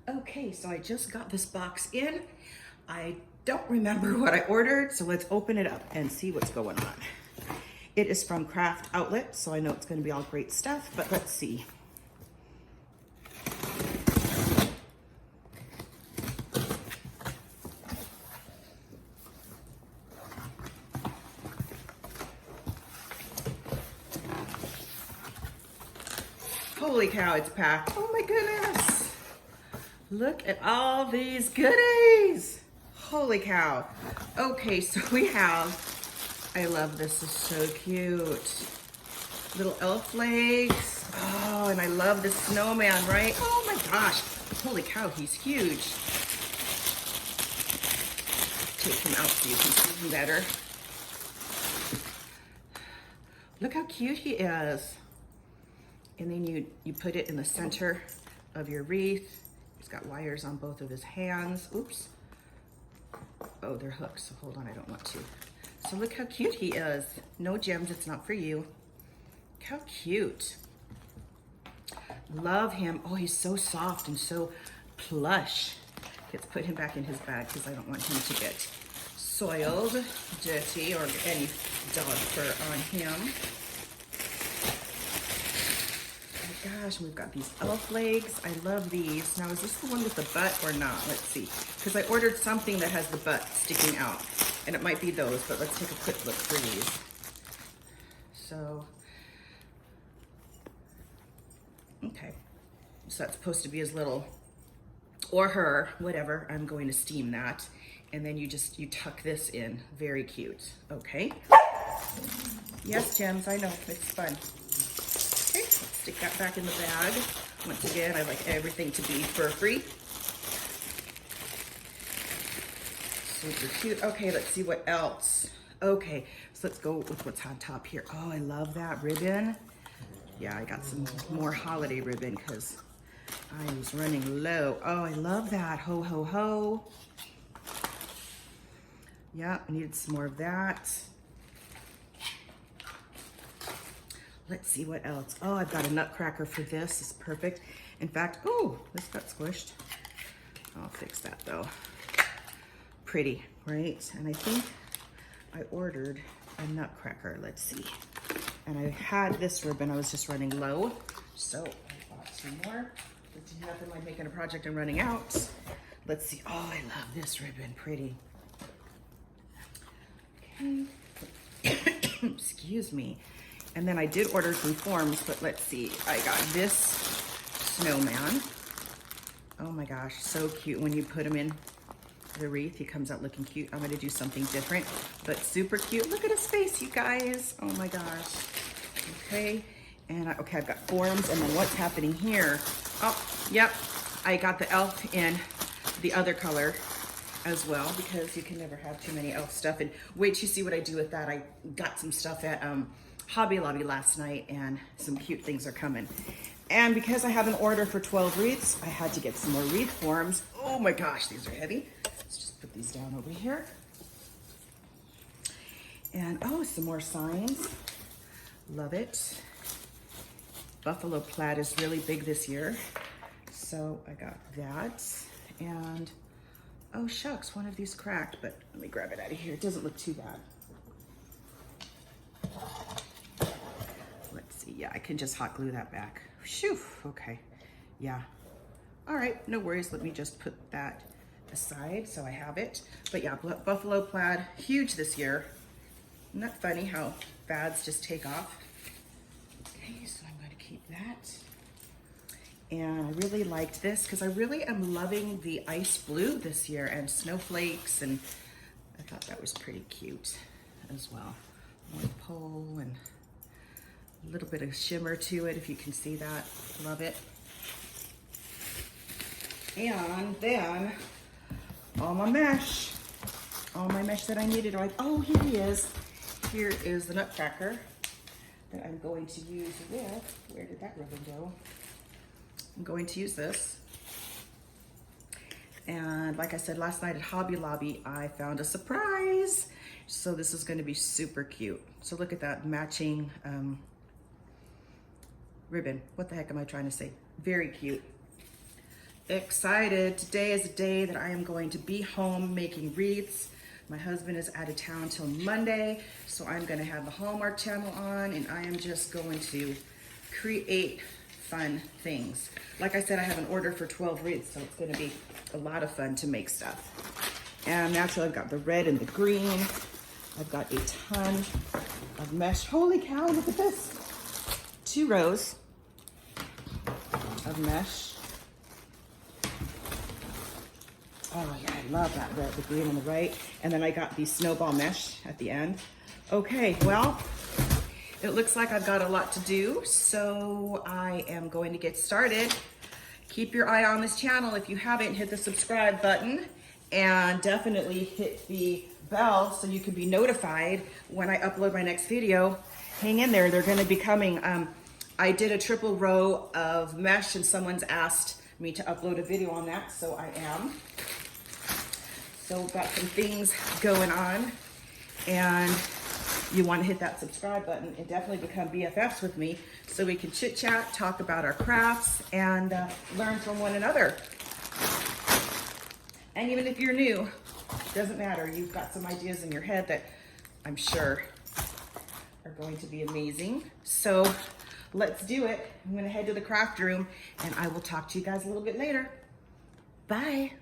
Okay, so I just got this box in. I don't remember what I ordered, so let's open it up and see what's going on. It is from Craft Outlet, so I know it's going to be all great stuff, but let's see. Holy cow, it's packed. Oh my goodness. Look at all these goodies. Holy cow. Okay, so we have, I love this, this is so cute. Little elf legs. Oh, and I love the snowman, right? Oh my gosh. Holy cow, he's huge. Take him out so you can see him better. Look how cute he is. And then you put it in the center of your wreath. He's got wires on both of his hands. Oops. Oh, they're hooks, so hold on, I don't want to. So look how cute he is. No gems, it's not for you. Look how cute. Love him. Oh, he's so soft and so plush. Let's put him back in his bag because I don't want him to get soiled, dirty, or any dog fur on him. Gosh, we've got these elf legs. I love these. Now, is this the one with the butt or not? Let's see. Because I ordered something that has the butt sticking out. And it might be those, but let's take a quick look for these. So, okay. So that's supposed to be his little, or her, whatever. I'm going to steam that. And then you tuck this in. Very cute. Okay. Yes, Gems, I know. It's fun. Okay, let's stick that back in the bag. Once again, I like everything to be fur-free. Super cute. Okay, let's see what else. Okay, so let's go with what's on top here. Oh, I love that ribbon. Yeah, I got some more holiday ribbon because I was running low. Oh, I love that. Ho, ho, ho. Yeah, I needed some more of that. Let's see what else. Oh, I've got a nutcracker for this. It's perfect. In fact, oh, this got squished. I'll fix that though. Pretty, right? And I think I ordered a nutcracker. Let's see. And I had this ribbon. I was just running low. So I bought some more. It's nothing like making a project and running out. Let's see. Oh, I love this ribbon. Pretty. Okay. Excuse me. And then I did order some forms, but let's see. I got this snowman. Oh my gosh, so cute. When you put him in the wreath, he comes out looking cute. I'm gonna do something different, but super cute. Look at his face, you guys. Oh my gosh. Okay, and okay, I've got forms, and then what's happening here? Oh, yep, I got the elf in the other color as well, because you can never have too many elf stuff. And wait till you see what I do with that. I got some stuff at Hobby Lobby last night, and some cute things are coming. And because I have an order for 12 wreaths, I had to get some more wreath forms. Oh my gosh, these are heavy. Let's just put these down over here. And oh, some more signs. Love it. Buffalo plaid is really big this year. So I got that. And oh shucks, one of these cracked, but let me grab it out of here. It doesn't look too bad. Let's see, yeah, I can just hot glue that back. Phew, okay, yeah. All right, no worries, let me just put that aside so I have it. But yeah, buffalo plaid, huge this year. Isn't that funny how fads just take off? Okay, so I'm gonna keep that. And I really liked this because I really am loving the ice blue this year and snowflakes, and I thought that was pretty cute as well. One pole and a little bit of shimmer to it, if you can see that. Love it. And then all my mesh that I needed. Like, oh, here he is. Here is the nutcracker that I'm going to use with, where did that ribbon go? I'm going to use this. And like I said last night at Hobby Lobby, I found a surprise. So this is going to be super cute. So look at that matching ribbon. What the heck am I trying to say? Very cute. excited. Today is a day that I am going to be home making wreaths. My husband is out of town till Monday, so I'm gonna have the Hallmark Channel on and I am just going to create fun things. Like I said, I have an order for 12 wreaths, so it's gonna be a lot of fun to make stuff. And naturally, I've got the red and the green. I've got a ton of mesh. Holy cow, look at this. 2 rows of mesh. Oh yeah, I love that red, the green on the right. And then I got the snowball mesh at the end. Okay, well, it looks like I've got a lot to do, so I am going to get started. Keep your eye on this channel. If you haven't, hit the subscribe button and definitely hit the bell so you can be notified when I upload my next video. Hang in there, they're gonna be coming. I did a triple row of mesh and someone's asked me to upload a video on that, so I am. So we've got some things going on, and you want to hit that subscribe button and definitely become BFFs with me so we can chit chat, talk about our crafts, and learn from one another. And even if you're new, doesn't matter. You've got some ideas in your head that I'm sure are going to be amazing. So let's do it. I'm going to head to the craft room and I will talk to you guys a little bit later. Bye.